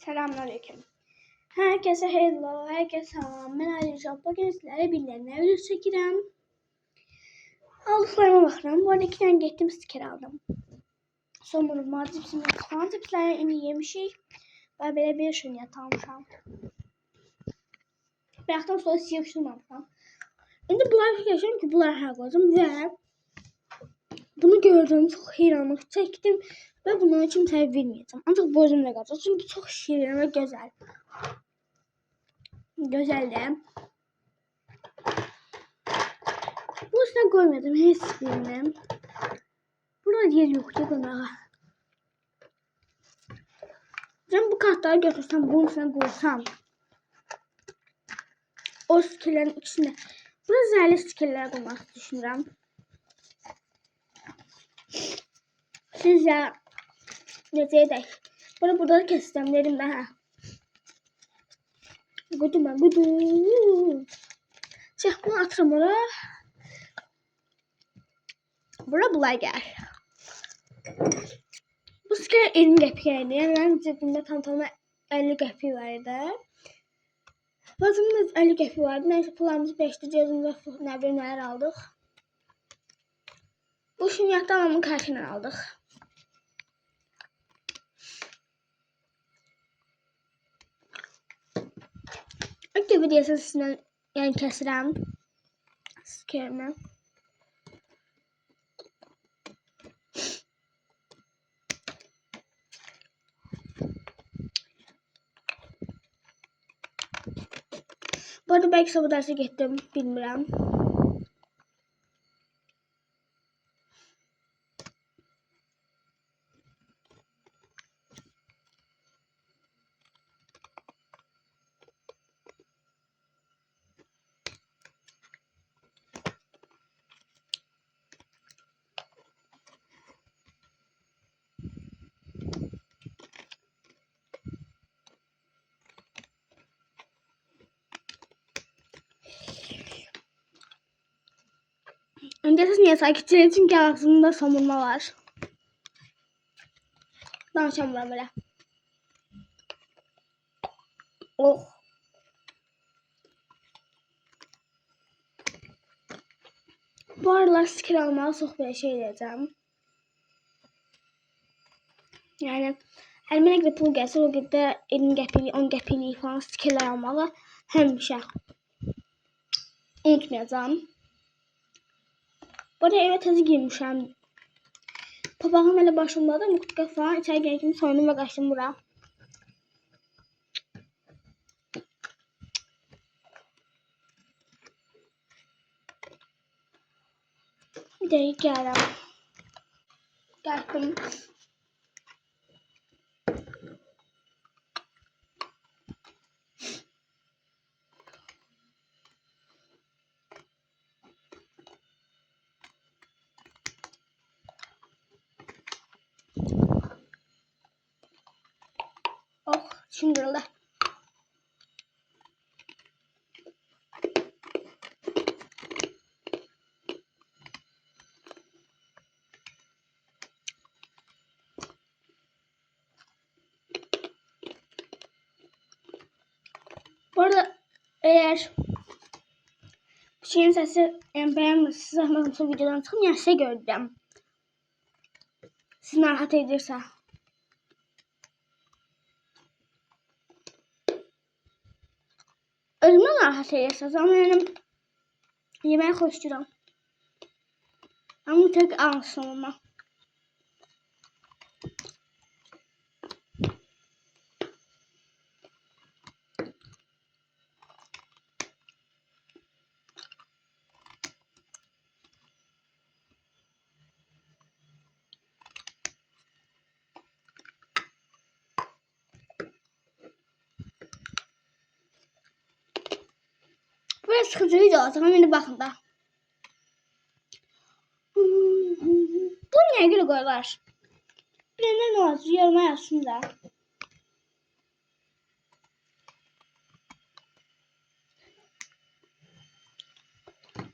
Selamünaleyküm. Herkese hello, herkese salam. Ben Ayrıca bugün sizlərə bildirənə video çəkirəm. Aldıqlarıma baxıram. Bu arada 2 tane getdim sticker aldım. Sonra cipsimi falan cipsləri indi yemişik. Və belə bir şöniyyət almışam. Bayaqdan sonra siyəşdirməmişəm. İndi bunları fikirləşirəm ki, bunları hər qoydum və bunu gördüm, çox heyranlıq çəkdim və bunları kimsəyə verməyəcəm. Ancaq bu özümlə qalacaq, çünki çox şirin və gözəl. Gözəldir. Bu üstünə qoymadım heç birini. Burada yer yoxdur qoymağa. Mən bu kartları götürsəm, bunun üstünə qoysam, o stikərlərin ikisində burada zərli stikərlər qoymaq düşünürəm. Sizcə necə edək? Burada da kəsəcəm, dedim də hə. Qudum mən, qudum. Çıx, bunu atıram ora. Bura bulay gəl. Bu stiker 20 qəpikəydi. Yəni mənim cebimdə tam 50 qəpik var idi. Bazımda 50 qəpik vardı. Nəysə pullarımızı 5'ti. Cebimdə nə bilim nələr aldıq. Bu şüniyyətdən onun kartıyla aldıq. İlk dəfə deyəsən sizinlə yəni kəsirəm stikerimi. Bu arada belki sabah derse getdim, bilmirəm. Öncesi niye sakitçiler çünkü ağzımda somurma var. Danışamıyorum böyle. Oh. Bu aralar sticker almağı çok böyle şey edeceğim. Yani elimə nə qədər pul gəlsə o qədər 20 qəpiklik, 10 qəpiklik falan stikerlər almalı həmişə. Unutmayacağım. Bu arada eve təzə girmişəm. Papağım elə başımdadır. Mutlaka falan içeri gələn kimi soyundum və qaçdım bura. Bir dəqiqə gəlirəm. Gəldim. Oh, düşündürüldü. Bu arada eğer şeyin sesi beğenmezseniz zahmet olsa videodan çıkın ya size göreceğim. Sizi narahat edirsə. Özümü narahat edirsiniz ama yani yemeği xoşlayıram. Ama tek alsın olma. Böyle sıkıcı video olsa şimdi bakın da. Bu niye göre koyular? Bilenler ne olsun yoruma yazsın da.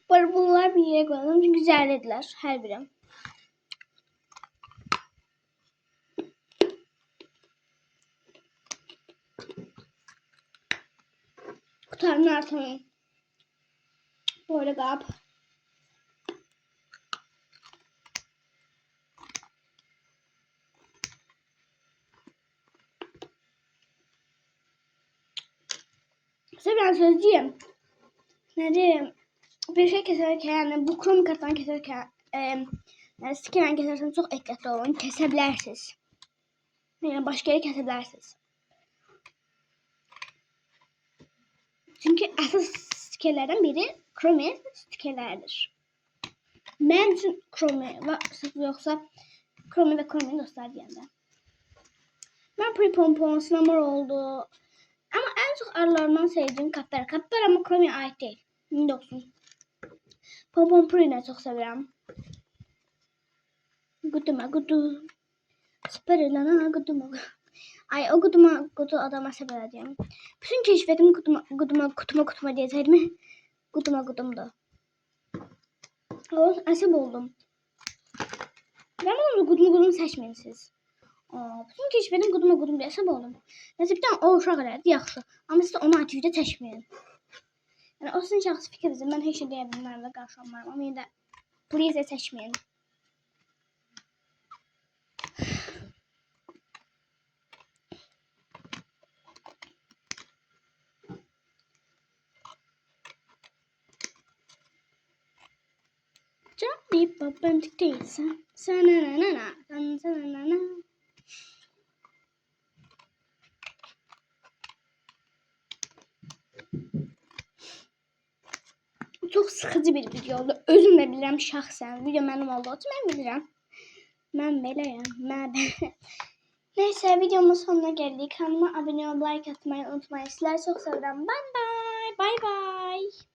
Bunlar bir yere koyalım çünkü güzellediler her biri. Kurtarın artık. Böyle qab. Size ben söz diyeyim. Ne diyeyim? Bir şey keserken, yani bu krom kartdan keserken, yani stikerden keserken çok ehtiyatlı olun. Kesebilirsiniz. Yani başka yere kesebilirsiniz. Çünkü əsas stikerlerden biri kromi stikerlerdir. Mənim üçün kromi yoksa kromi ve kromi dostlar deyəndə. Ben pre-pompon sınamır oldu. Ama en çok aralarından sevdiğim kaplar. Kaplar ama kromiye ait değil. Ne olsun. Pompon Pre'yi çok severim. Guduma gudu. Spirulina guduma. Ay o gudu adama severdim. Bütün keşfetim kutuma diyeceğim. Gudumdu. O əsəb oldum. Ben onu gudum seçmeyin siz. Bütün keşfetim gudum diye əsəb oldum. Neyse bir tane o uşaq elədi yaxşı. Ama siz de onu aktivite seçmeyin. Yani o sizin şahsi fikrinizdir. Ben heç şey deyə bilmərəm və qarşı olmaram. Ama yine de please seçmeyin. Johnny Babam değilse sana. Çok sıkıcı bir video oldu. Özüm de bilirəm şahsen. Video mənim olduğu için ben bilirəm. Mən beləyəm. Neyse videomun sonuna geldik. Kanalıma abone olmayı, like atmayı unutmayın. Sizleri çok seviyorum. Bye bye. Bye bye.